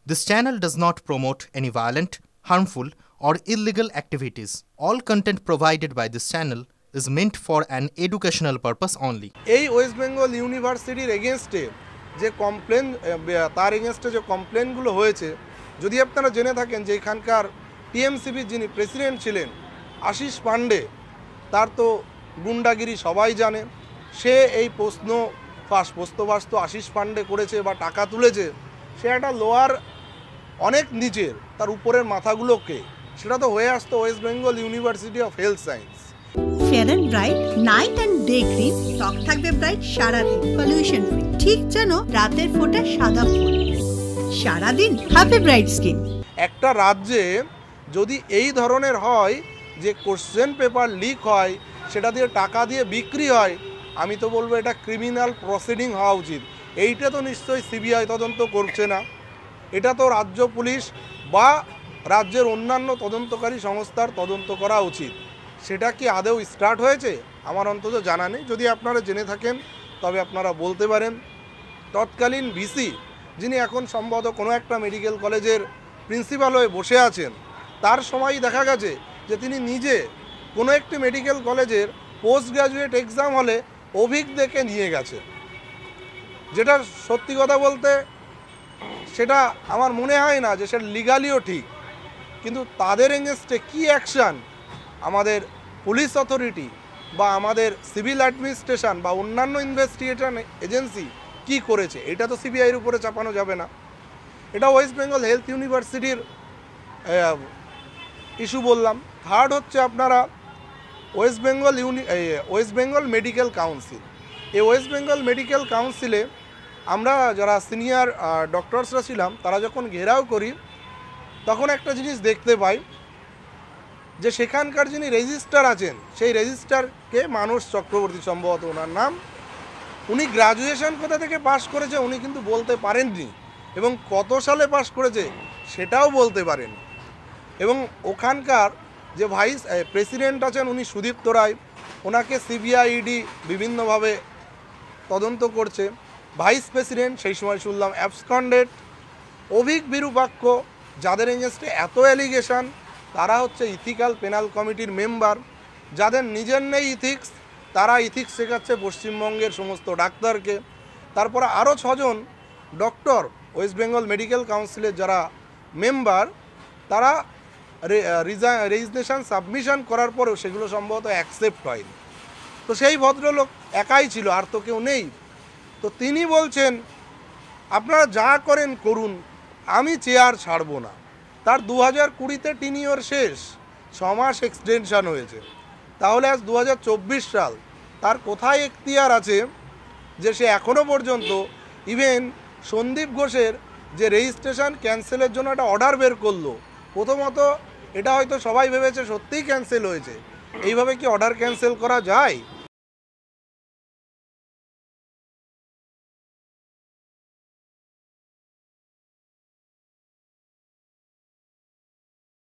This channel does not promote any violent, harmful, or illegal activities. All content provided by this channel is meant for an educational purpose only. এই West Bengal ইউনিভার্সিটির এগেনস্টে যে complain তার এগেনস্টে যে কমপ্লেনগুলো হয়েছে, যদি আপনারা জেনে থাকেন যে এখানকার টিএমসিবির যিনি প্রেসিডেন্ট ছিলেন আশিস পান্ডে, তার তো গুন্ডাগিরি সবাই জানে। সে এই প্রশ্নবাস তো আশিস পান্ডে করেছে বা টাকা তুলেছে, সে একটা লোয়ার অনেক নিচের, তার উপরের মাথাগুলোকে, সেটা তো হয়ে আসতো West Bengal University of Health Science. Fair and bright night and day cream, ত্বক থাকবে ব্রাইট সারাদিন, পলিউশন ফ্রি, ঠিক যেন রাতের ফোঁটা সাদা ফুল। সারাদিন হ্যাপি ব্রাইট স্কিন। একটা রাজ্যে যদি এই ধরনের হয় যে কোশ্চেন পেপার লিক হয়, সেটা দিয়ে টাকা দিয়ে বিক্রি হয়, আমি তো বলবো এটা ক্রিমিনাল প্রসিডিং হওয়া উচিত। এইটা তো নিশ্চয়ই সিবিআই তদন্ত করছে না, এটা তো রাজ্য পুলিশ বা রাজ্যের অন্যান্য তদন্তকারী সংস্থার তদন্ত করা উচিত। সেটা কি আদৌ স্টার্ট হয়েছে আমার অন্তত জানা নেই। যদি আপনারা জেনে থাকেন তবে আপনারা বলতে পারেন। তৎকালীন ভিসি, যিনি এখন সম্ভবত কোনো একটা মেডিকেল কলেজের প্রিন্সিপাল হয়ে বসে আছেন, তার সময়ই দেখা গেছে যে তিনি নিজে কোনো একটি মেডিকেল কলেজের পোস্ট গ্র্যাজুয়েট এক্সাম হলে অভিজ্ঞদেরকে নিয়ে গেছে, যেটা সত্যি কথা বলতে সেটা আমার মনে হয় না যে সেটা লিগালিও ঠিক। কিন্তু তাদের এগেনস্টে কী অ্যাকশান আমাদের পুলিশ অথরিটি বা আমাদের সিভিল অ্যাডমিনিস্ট্রেশন বা অন্যান্য ইনভেস্টিগেশন এজেন্সি কি করেছে, এটা তো সিবিআইয়ের উপরে চাপানো যাবে না। এটা ওয়েস্ট বেঙ্গল হেলথ ইউনিভার্সিটির ইস্যু বললাম। থার্ড হচ্ছে আপনারা ওয়েস্ট বেঙ্গল মেডিকেল কাউন্সিল। এই ওয়েস্ট বেঙ্গল মেডিকেল কাউন্সিলে আমরা যারা সিনিয়র ডক্টরসরা ছিলাম, তারা যখন ঘেরাও করি, তখন একটা জিনিস দেখতে পাই যে সেখানকার যিনি রেজিস্ট্রার আছেন, সেই রেজিস্ট্রারকে মানস চক্রবর্তী সম্ভবত ওনার নাম, উনি গ্র্যাজুয়েশন কোথা থেকে পাশ করেছে উনি কিন্তু বলতে পারেননি, এবং কত সালে পাশ করেছে সেটাও বলতে পারেন। এবং ওখানকার যে ভাইস প্রেসিডেন্ট আছেন উনি সুদীপ্ত রায়, ওনাকে সিবিআইডি বিভিন্নভাবে তদন্ত করছে। ভাইস প্রেসিডেন্ট সেই সময় শুনলাম অ্যাবসকন্ডেড। অভিক বিরূপাক্ষ, যাদের এগেনস্টে এত অ্যালিগেশন, তারা হচ্ছে ইথিক্যাল পেনাল কমিটির মেম্বার, যাদের নিজের নেই ইথিক্স, তারা ইথিক্স শেখাচ্ছে পশ্চিমবঙ্গের সমস্ত ডাক্তারকে। তারপরে আরও 6 জন ডক্টর ওয়েস্ট বেঙ্গল মেডিকেল কাউন্সিলের যারা মেম্বার, তারা রেজিগনেশন সাবমিশন করার পরেও সেগুলো সম্ভবত অ্যাকসেপ্ট হয়নি। তো সেই ভদ্রলোক একাই ছিল, আর তো কেউ নেই। তো তিনি বলছেন আপনারা যা করেন করুন, আমি চেয়ার ছাড়ব না। তার 2020-তে টিনিয়র শেষ, 6 মাস এক্সটেনশান হয়েছে। তাহলে আজ 2024 সাল, তার কোথায় এখতিয়ার আছে যে সে এখনও পর্যন্ত ইভেন সন্দীপ ঘোষের যে রেজিস্ট্রেশন ক্যান্সেলের জন্য একটা অর্ডার বের করলো, প্রথমত এটা হয়তো সবাই ভেবেছে সত্যিই ক্যান্সেল হয়েছে, এইভাবে কি অর্ডার ক্যান্সেল করা যায়?